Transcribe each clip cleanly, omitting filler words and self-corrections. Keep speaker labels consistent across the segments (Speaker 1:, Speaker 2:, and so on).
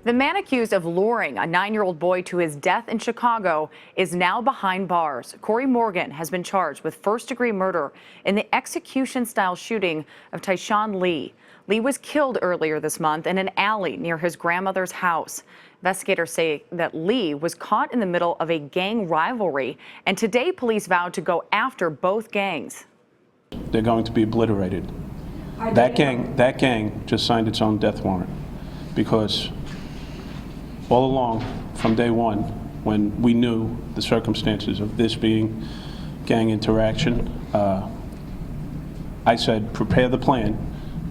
Speaker 1: The man accused of luring a 9-year-old boy to his death in Chicago is now behind bars. Corey Morgan has been charged with first-degree murder in the execution-style shooting of Tyshawn Lee. Lee was killed earlier this month in an alley near his grandmother's house. Investigators say that Lee was caught in the middle of a gang rivalry, and today police vowed to go after both gangs.
Speaker 2: They're going to be obliterated. That gang just signed its own death warrant because all along, from day one, when we knew the circumstances of this being gang interaction, I said, prepare the plan,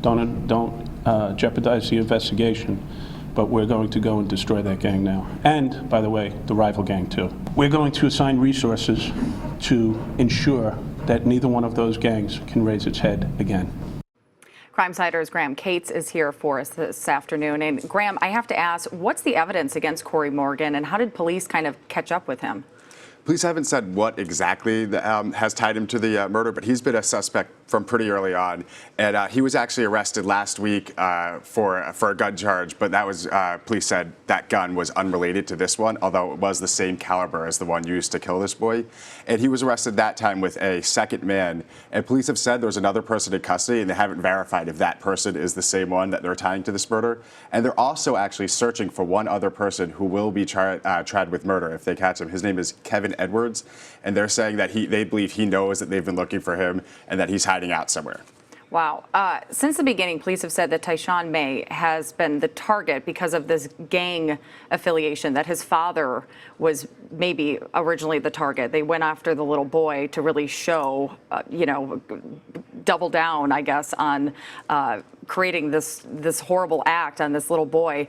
Speaker 2: don't jeopardize the investigation, but we're going to go and destroy that gang now. And, by the way, the rival gang too. We're going to assign resources to ensure that neither one of those gangs can raise its head again.
Speaker 1: Crimesider's Graham Cates is here for us this afternoon. And Graham, I have to ask, what's the evidence against Corey Morgan, and how did police kind of catch up with him?
Speaker 3: Police haven't said what exactly has tied him to the murder, but he's been a suspect from pretty early on. And he was actually arrested last week for a gun charge, but that was, police said that gun was unrelated to this one, although it was the same caliber as the one used to kill this boy. And he was arrested that time with a second man. And police have said there's another person in custody, and they haven't verified if that person is the same one that they're tying to this murder. And they're also actually searching for one other person who will be tried with murder if they catch him. His name is Kevin Edwards, and they're saying that they believe he knows that they've been looking for him and that he's hiding out somewhere.
Speaker 1: Wow. Since the beginning, police have said that Tyshawn May has been the target because of this gang affiliation, that his father was maybe originally the target. They went after the little boy to really show, double down, I guess, on creating this horrible act on this little boy.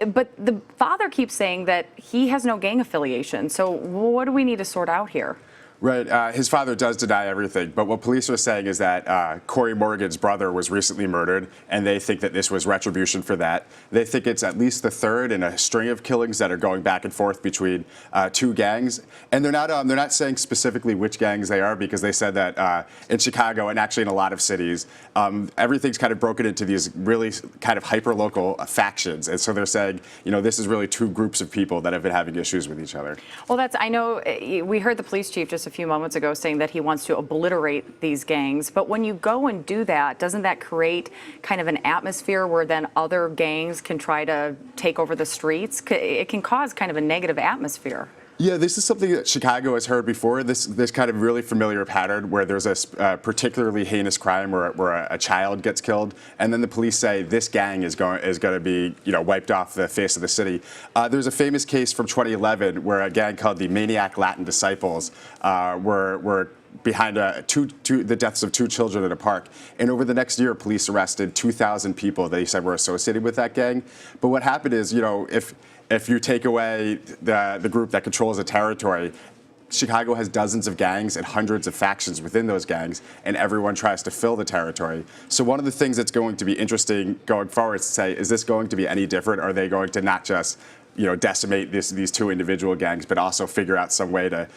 Speaker 1: But the father keeps saying that he has no gang affiliation. So what do we need to sort out here?
Speaker 3: Right. His father does deny everything. But what police are saying is that Corey Morgan's brother was recently murdered, and they think that this was retribution for that. They think it's at least the third in a string of killings that are going back and forth between two gangs. And they're not saying specifically which gangs they are, because they said that in Chicago and actually in a lot of cities, everything's kind of broken into these really kind of hyper-local factions. And so they're saying, this is really two groups of people that have been having issues with each other.
Speaker 1: Well, I know we heard the police chief just a few moments ago saying that he wants to obliterate these gangs. But when you go and do that, doesn't that create kind of an atmosphere where then other gangs can try to take over the streets? It can cause kind of a negative atmosphere.
Speaker 3: Yeah, this is something that Chicago has heard before, this kind of really familiar pattern where there's a particularly heinous crime where a child gets killed, and then the police say this gang is going to be wiped off the face of the city. There's a famous case from 2011 where a gang called the Maniac Latin Disciples were behind the deaths of 2 children in a park. And over the next year, police arrested 2,000 people they said were associated with that gang. But what happened is, if you take away the group that controls a territory, Chicago has dozens of gangs and hundreds of factions within those gangs, and everyone tries to fill the territory. So one of the things that's going to be interesting going forward is to say, is this going to be any different? Are they going to not just decimate these 2 individual gangs, but also figure out some way to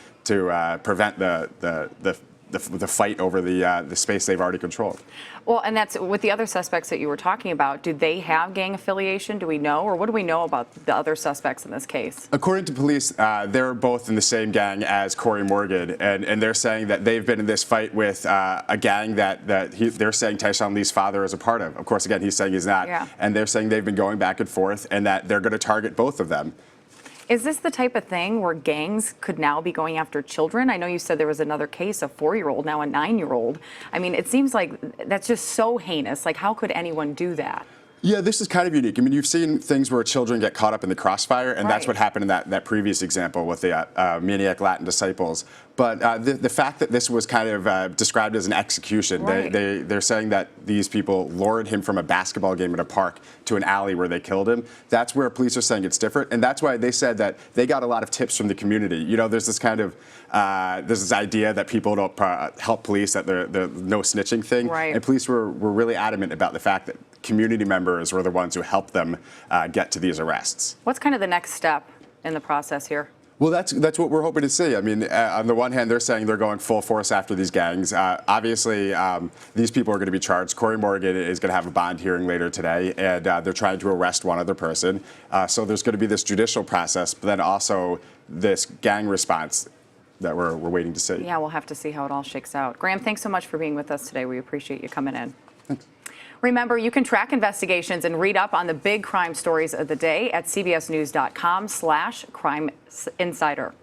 Speaker 3: prevent the fight over the space they've already controlled?
Speaker 1: Well, and that's with the other suspects that you were talking about. Do they have gang affiliation? Do we know? Or what do we know about the other suspects in this case?
Speaker 3: According to police, they're both in the same gang as Corey Morgan, and they're saying that they've been in this fight with a gang that they're saying Tyshawn Lee's father is a part of. Of course, again, he's saying he's not.
Speaker 1: Yeah. And
Speaker 3: they're saying they've been going back and forth, and that they're going to target both of them.
Speaker 1: Is this the type of thing where gangs could now be going after children? I know you said there was another case, a 4-year-old, now a 9-year-old. I mean, it seems like that's just so heinous. Like, how could anyone do that?
Speaker 3: Yeah, this is kind of unique. I mean, you've seen things where children get caught up in the crossfire, and that's what happened in that previous example with the Maniac Latin Disciples. But the fact that this was kind of described as an execution, they're saying that these people lured him from a basketball game at a park to an alley where they killed him. That's where police are saying it's different, and that's why they said that they got a lot of tips from the community. There's this kind of there's this idea that people don't help police, that the no snitching thing, and police were really adamant about the fact that community members were the ones who helped them get to these arrests.
Speaker 1: What's kind of the next step in the process here?
Speaker 3: Well, that's what we're hoping to see. I mean, on the one hand, they're saying they're going full force after these gangs. Obviously, these people are going to be charged. Corey Morgan is going to have a bond hearing later today, and they're trying to arrest one other person. So there's going to be this judicial process, but then also this gang response that we're waiting to see.
Speaker 1: Yeah, we'll have to see how it all shakes out. Graham, thanks so much for being with us today. We appreciate you coming in.
Speaker 3: Thanks.
Speaker 1: Remember, you can track investigations and read up on the big crime stories of the day at cbsnews.com/Crime Insider.